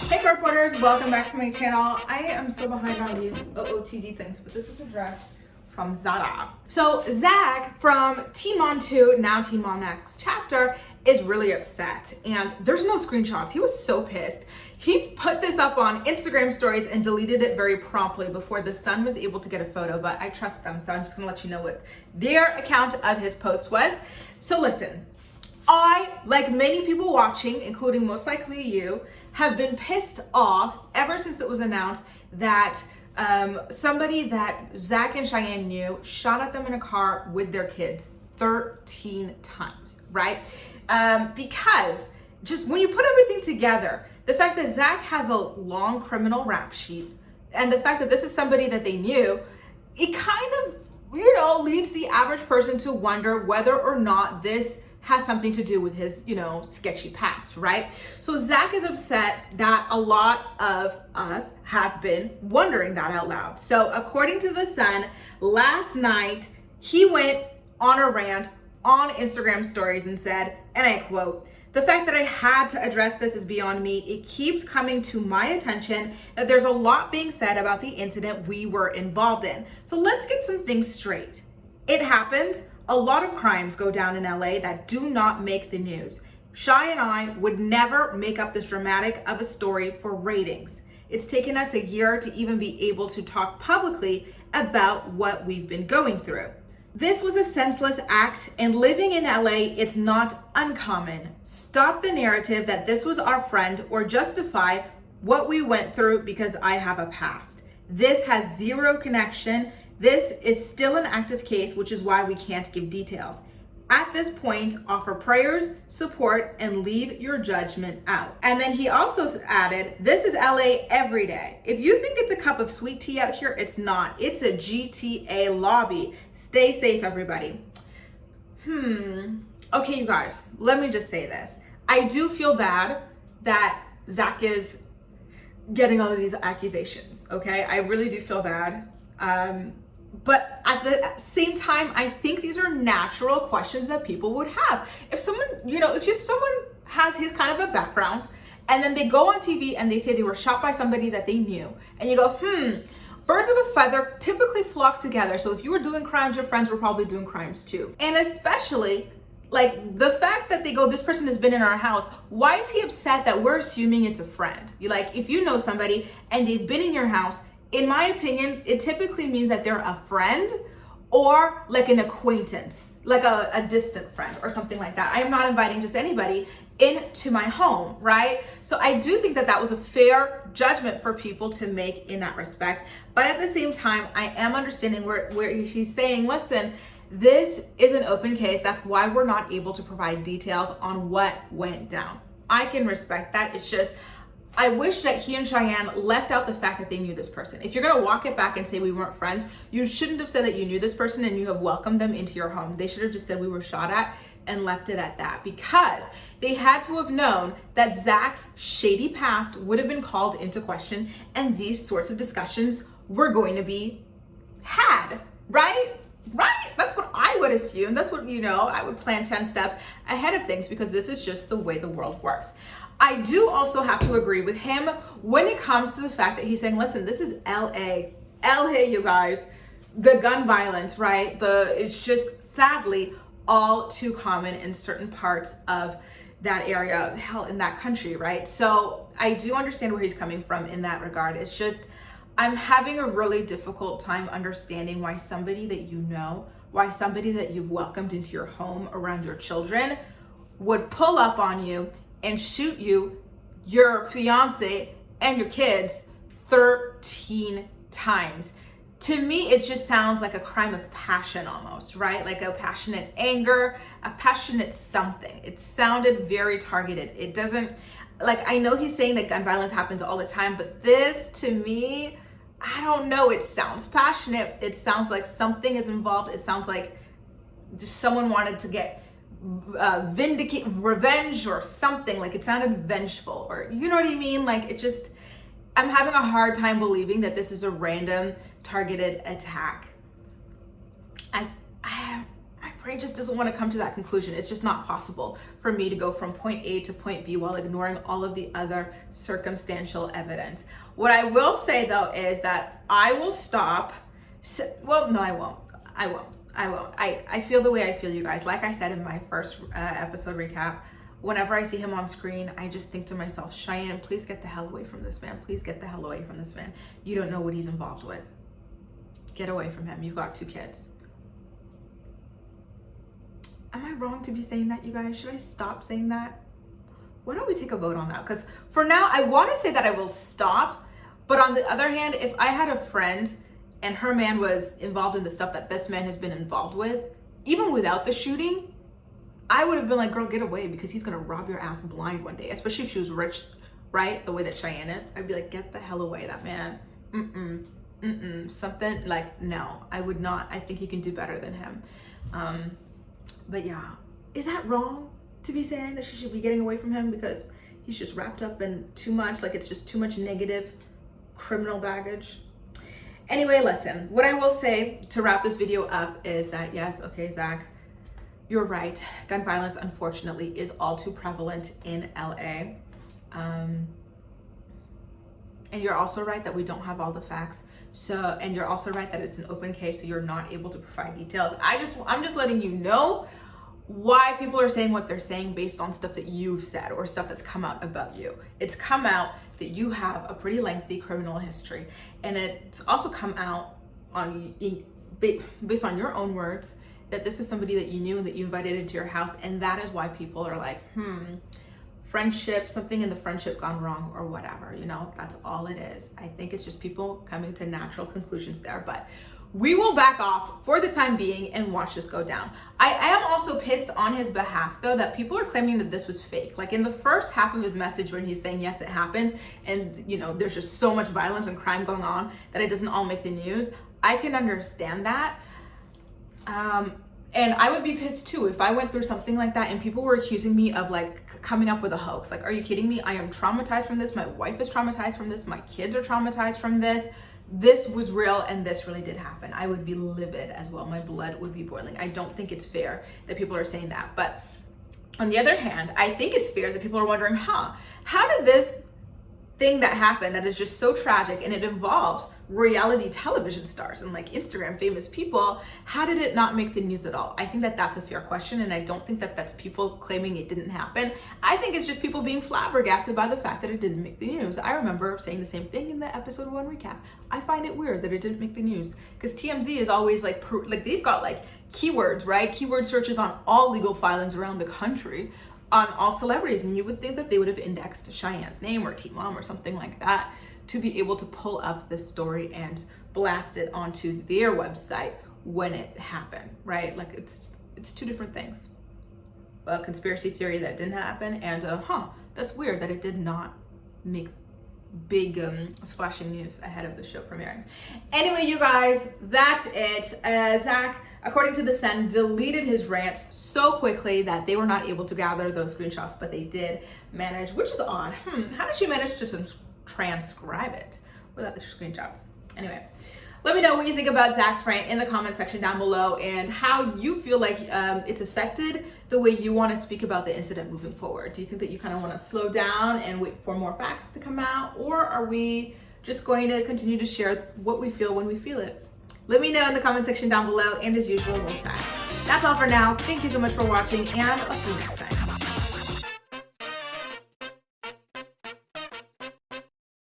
Hey reporters, welcome back to my channel. I am so behind on these OOTD things, but this is a dress from Zara. So Zach from Teen Mom 2, now Teen Mom Next Chapter, is really upset, and there's no screenshots. He was so pissed. He put this up on Instagram stories and deleted it very promptly before the Sun was able to get a photo, but I trust them, so I'm just gonna let you know what their account of his post was. So listen, I, like many people watching, including most likely you, have been pissed off ever since it was announced that somebody that Zach and Cheyenne knew shot at them in a car with their kids 13 times, right? Because just when you put everything together, the fact that Zach has a long criminal rap sheet and the fact that this is somebody that they knew, it kind of, leads the average person to wonder whether or not this has something to do with his, sketchy past, right? So Zach is upset that a lot of us have been wondering that out loud. So according to The Sun, last night, he went on a rant on Instagram stories and said, and I quote, "The fact that I had to address this is beyond me. It keeps coming to my attention that there's a lot being said about the incident we were involved in. So let's get some things straight. It happened. A lot of crimes go down in LA that do not make the news. Shy and I would never make up this dramatic of a story for ratings. It's taken us a year to even be able to talk publicly about what we've been going through. This was a senseless act, and living in LA, it's not uncommon. Stop the narrative that this was our friend or justify what we went through because I have a past. This has zero connection. This is still an active case, which is why we can't give details. At this point, offer prayers, support, and leave your judgment out." And then he also added, "This is LA every day. If you think it's a cup of sweet tea out here, it's not. It's a GTA lobby. Stay safe, everybody." Okay, you guys, let me just say this. I do feel bad that Zach is getting all of these accusations, okay? I really do feel bad. But at the same time, I think these are natural questions that people would have. If someone, someone has his kind of a background and then they go on TV and they say they were shot by somebody that they knew, and you go, birds of a feather typically flock together. So if you were doing crimes, your friends were probably doing crimes too. And especially like the fact that they go, this person has been in our house. Why is he upset that we're assuming it's a friend? If you know somebody and they've been in your house, in my opinion, it typically means that they're a friend or like an acquaintance, like a distant friend or something like that. I am not inviting just anybody into my home, right? So I do think that that was a fair judgment for people to make in that respect. But at the same time, I am understanding where she's saying, listen, this is an open case. That's why we're not able to provide details on what went down. I can respect that. It's just, I wish that he and Cheyenne left out the fact that they knew this person. If you're gonna walk it back and say we weren't friends, you shouldn't have said that you knew this person and you have welcomed them into your home. They should have just said we were shot at and left it at that, because they had to have known that Zach's shady past would have been called into question and these sorts of discussions were going to be had, right? Right? That's what I would assume. That's what, I would plan 10 steps ahead of things because this is just the way the world works. I do also have to agree with him when it comes to the fact that he's saying, listen, this is LA. LA, you guys. The gun violence, right? It's just sadly all too common in certain parts of that area, hell, in that country, right? So I do understand where he's coming from in that regard. It's just, I'm having a really difficult time understanding why somebody that you know, why somebody that you've welcomed into your home around your children would pull up on you and shoot you, your fiance, and your kids 13 times. To me, it just sounds like a crime of passion almost, right? Like a passionate anger, a passionate something. It sounded very targeted. It doesn't, I know he's saying that gun violence happens all the time, but this, to me, I don't know. It sounds passionate. It sounds like something is involved. It sounds like just someone wanted to get revenge or something. Like it sounded vengeful, or you know what I mean? I'm having a hard time believing that this is a random targeted attack. I brain just doesn't want to come to that conclusion. It's just not possible for me to go from point A to point B while ignoring all of the other circumstantial evidence. What I will say though is that I will stop. Well, no, I won't. I feel the way I feel, you guys. Like I said in my first episode recap, whenever I see him on screen, I just think to myself, Cheyenne, please get the hell away from this man. Please get the hell away from this man. You don't know what he's involved with. Get away from him. You've got 2 kids. Am I wrong to be saying that, you guys? Should I stop saying that? Why don't we take a vote on that? Because for now, I want to say that I will stop. But on the other hand, if I had a friend and her man was involved in the stuff that this man has been involved with, even without the shooting, I would have been like, girl, get away, because he's going to rob your ass blind one day. Especially if she was rich, right? The way that Cheyenne is. I'd be like, get the hell away, that man. Something like, no, I would not. I think he can do better than him. But yeah, is that wrong to be saying that she should be getting away from him because he's just wrapped up in too much, like it's just too much negative criminal baggage? Anyway, listen, what I will say to wrap this video up is that yes, okay, Zach, you're right. Gun violence, unfortunately, is all too prevalent in LA. And you're also right that we don't have all the facts. So, and you're also right that it's an open case, so you're not able to provide details. I'm just letting you know why people are saying what they're saying based on stuff that you've said or stuff that's come out about you. It's come out that you have a pretty lengthy criminal history, and it's also come out on based on your own words that this is somebody that you knew and that you invited into your house, and that is why people are like, friendship, something in the friendship gone wrong or whatever, you know, that's all it is. I think it's just people coming to natural conclusions there, but we will back off for the time being and watch this go down. I am also pissed on his behalf though that people are claiming that this was fake. Like in the first half of his message when he's saying, yes, it happened, and you know, there's just so much violence and crime going on that it doesn't all make the news. I can understand that. And I would be pissed too if I went through something like that and people were accusing me of like coming up with a hoax. Like, are you kidding me? I am traumatized from this. My wife is traumatized from this. My kids are traumatized from this. This was real and this really did happen. I would be livid as well. My blood would be boiling. I don't think it's fair that people are saying that. But on the other hand, I think it's fair that people are wondering, how did this thing that happened that is just so tragic and it involves reality television stars and like Instagram famous people, how did it not make the news at all? I think that that's a fair question, and I don't think that that's people claiming it didn't happen. I think it's just people being flabbergasted by the fact that it didn't make the news. I remember saying the same thing in the episode 1 recap. I find it weird that it didn't make the news because TMZ is always like they've got like keywords, right? Keyword searches on all legal filings around the country on all celebrities, and you would think that they would have indexed Cheyenne's name or Teen Mom or something like that to be able to pull up this story and blast it onto their website when it happened, right? Like it's 2 different things. A conspiracy theory that didn't happen, and that's weird that it did not make big splashing news ahead of the show premiering. Anyway, you guys, that's it. Zach, according to The Sun, deleted his rants so quickly that they were not able to gather those screenshots, but they did manage, which is odd. How did you manage to transcribe it without the screenshots? Anyway, let me know what you think about Zach's rant in the comment section down below and how you feel like it's affected the way you want to speak about the incident moving forward. Do you think that you kind of want to slow down and wait for more facts to come out, or are we just going to continue to share what we feel when we feel it? Let me know in the comment section down below, and as usual, we'll chat. That's all for now. Thank you so much for watching, and I'll see you next time.